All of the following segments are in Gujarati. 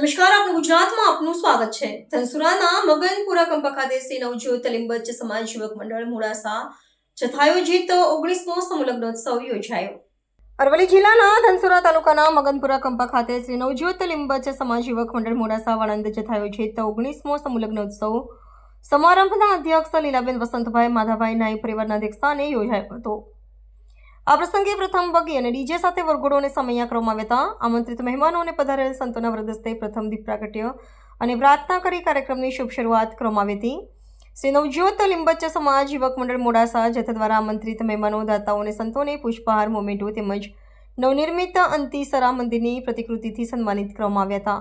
નમસ્કાર, આપણું ગુજરાતમાં આપનું સ્વાગત છે। ધનસુરાના મગનપુરા કંપા ખાતે શ્રી નવજ્યોત લીંબચ સમાજ યુવક મંડળ મોડાસા જથાયોજિત 19મો સમૂહલગ્નોત્સવ યોજાયો। અરવલ્લી જિલ્લાના ધનસુરા તાલુકાના મગનપુરા કંપા ખાતે શ્રી નવજ્યોત લીંબચ સમાજ યુવક મંડળ મોડાસા વાળંદ જથાયોજિત 19મો સમૂહલગ્નોત્સવ સમારંભના અધ્યક્ષ લીલાબેન વસંતભાઈ માધાભાઈ નાઈ પરિવારના અધ્યક્ષસ્થાને યોજાયો હતો। આ પ્રસંગે પ્રથમ વગી અને ડીજે સાથે વરઘોડોને સમૈયા કરવામાં આવ્યા હતા। આમંત્રિત મહેમાનો અને પધારેલ સંતોના વરદસ્તે પ્રથમ દીપ પ્રાગટ્ય અને પ્રાર્થના કરી કાર્યક્રમની શુભ શરૂઆત કરવામાં આવી હતી। શ્રી નવજ્યોત લીંબચ સમાજ યુવક મંડળ મોડાસા જથ્થા દ્વારા આમંત્રિત મહેમાનો, દાતાઓ અને સંતોને પુષ્પહાર, મોમેન્ટો તેમજ નવનિર્મિત અંતિસરા મંદિરની પ્રતિકૃતિથી સન્માનિત કરવામાં આવ્યા હતા,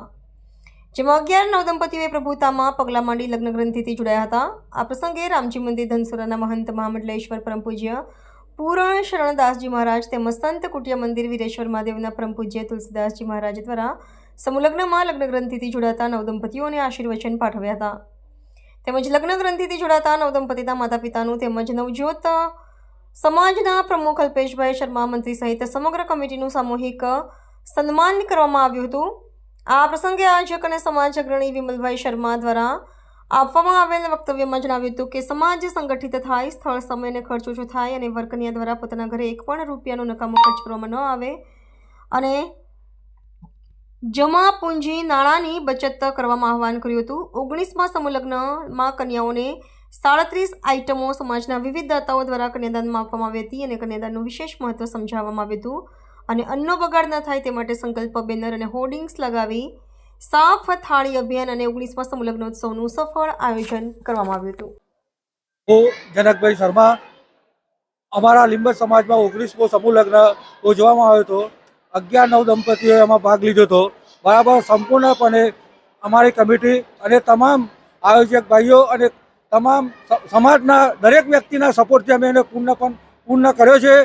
જેમાં 11 નવદંપતીઓએ પ્રભુતામાં પગલાં માંડી લગ્ન ગ્રંથિથી જોડાયા હતા। આ પ્રસંગે રામજી મંદિર ધનસુરાના મહંત મહામંડલેશ્વર પરમ પૂજ્ય પૂરણ શરણદાસજી મહારાજ તેમજ સંત કુટિયા મંદિર વીરેશ્વર મહાદેવના પરમ પૂજ્ય તુલસીદાસજી મહારાજ દ્વારા સમૂહલગ્નમાં લગ્ન ગ્રંથિથી જોડાતા નવદંપતીઓને આશીર્વચન પાઠવ્યા હતા, તેમજ લગ્ન ગ્રંથિથી જોડાતા નવદંપતીના માતા પિતાનું તેમજ નવજ્યોત સમાજના પ્રમુખ અલ્પેશભાઈ શર્મા મંત્રી સહિત સમગ્ર કમિટીનું સામૂહિક સન્માન કરવામાં આવ્યું હતું। આ પ્રસંગે આયોજક અને સમાજ અગ્રણી વિમલભાઈ શર્મા દ્વારા આપવામાં આવેલ વક્તવ્યમાં જણાવ્યું હતું કે સમાજ સંગઠિત થાય, સ્થળ, સમય અને ખર્ચ ઓછો થાય અને વરકન્યા દ્વારા પોતાના ઘરે એક પણ રૂપિયાનો નકામો ખર્ચ કરવામાં ન આવે અને જમા પૂંજી નાણાંની બચત કરવામાં આહવાન કર્યું હતું। 19મા સમૂહલગ્નમાં કન્યાઓને 37 આઇટમો સમાજના વિવિધ દાતાઓ દ્વારા કન્યાદાનમાં આપવામાં આવી હતી અને કન્યાદાનનું વિશેષ મહત્વ સમજાવવામાં આવ્યું હતું અને અન્નનો બગાડ ન થાય તે માટે સંકલ્પ બેનર અને હોર્ડિંગ્સ લગાવી સાફ થાળી અભિયાન અને 19મા સમૂહલગ્નોત્સવનું સફળ આયોજન કરવામાં આવ્યું હતું। હું જનકભાઈ શર્મા, અમારા લીંબચ સમાજમાં 19મો સમૂહલગ્ન યોજવામાં આવ્યો હતો। 11 નવદંપતીઓએ એમાં ભાગ લીધો હતો। બરાબર સંપૂર્ણપણે અમારી કમિટી અને તમામ આયોજક ભાઈઓ અને તમામ સમાજના દરેક વ્યક્તિના સપોર્ટથી અમે એને પૂર્ણ કર્યો છે।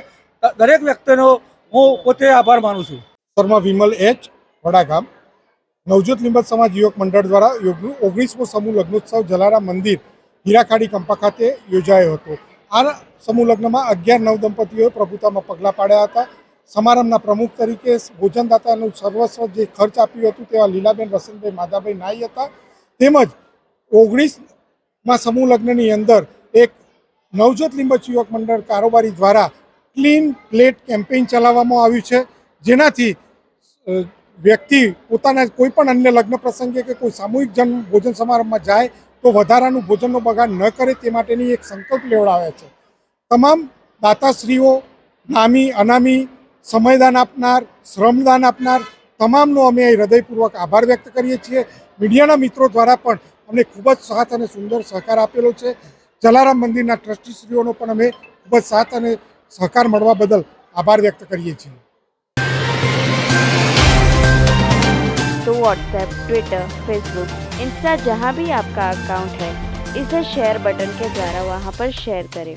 દરેક વ્યક્તિનો હું પોતે આભાર માનું છું। શર્મા વિમલ એચ, વડાગામ। નવજ્યોત લીંબચ સમાજ યુવક મંડળ દ્વારા 19મો સમૂહ લગ્નોત્સવ જલારામ મંદિર હીરાખાડી કંપા ખાતે યોજાયો હતો। આ સમૂહ લગ્નમાં 11 નવદંપતીઓએ પ્રભુતામાં પગલાં પાડ્યા હતા। સમારંભના પ્રમુખ તરીકે ભોજનદાતાનું સર્વસ્વ જે ખર્ચ આપ્યું હતું તેવા લીલાબેન વસંતભાઈ માધાભાઈ નાઈ હતા। તેમજ 19મા સમૂહ લગ્નની અંદર એક નવજ્યોત લીંબચ યુવક મંડળ કારોબારી દ્વારા ક્લીન પ્લેટ કેમ્પેઇન ચલાવવામાં આવ્યું છે, જેનાથી વ્યક્તિ પોતાના કોઈ પણ અન્ય લગ્ન પ્રસંગે કે કોઈ સામૂહિક ભોજન સમારંભમાં જાય તો વધારાનું ભોજનનો બગાડ ન કરે તે માટેની એક સંકલ્પ લેવડાવ્યા છે। તમામ દાતાશ્રીઓ, નામી અનામી, સમયદાન આપનાર, શ્રમદાન આપનાર તમામનો અમે હૃદયપૂર્વક આભાર વ્યક્ત કરીએ છીએ। મીડિયાના મિત્રો દ્વારા પણ અમને ખૂબ જ સાથ અને સુંદર સહકાર આપેલો છે। જલારામ મંદિરના ટ્રસ્ટીશ્રીઓનો પણ અમે ખૂબ જ સાથ અને સહકાર મળવા બદલ આભાર વ્યક્ત કરીએ છીએ। तो व्हाट्सएप, ट्विटर, फेसबुक, इंस्टा जहाँ भी आपका अकाउंट है, इसे शेयर बटन के द्वारा वहाँ पर शेयर करें।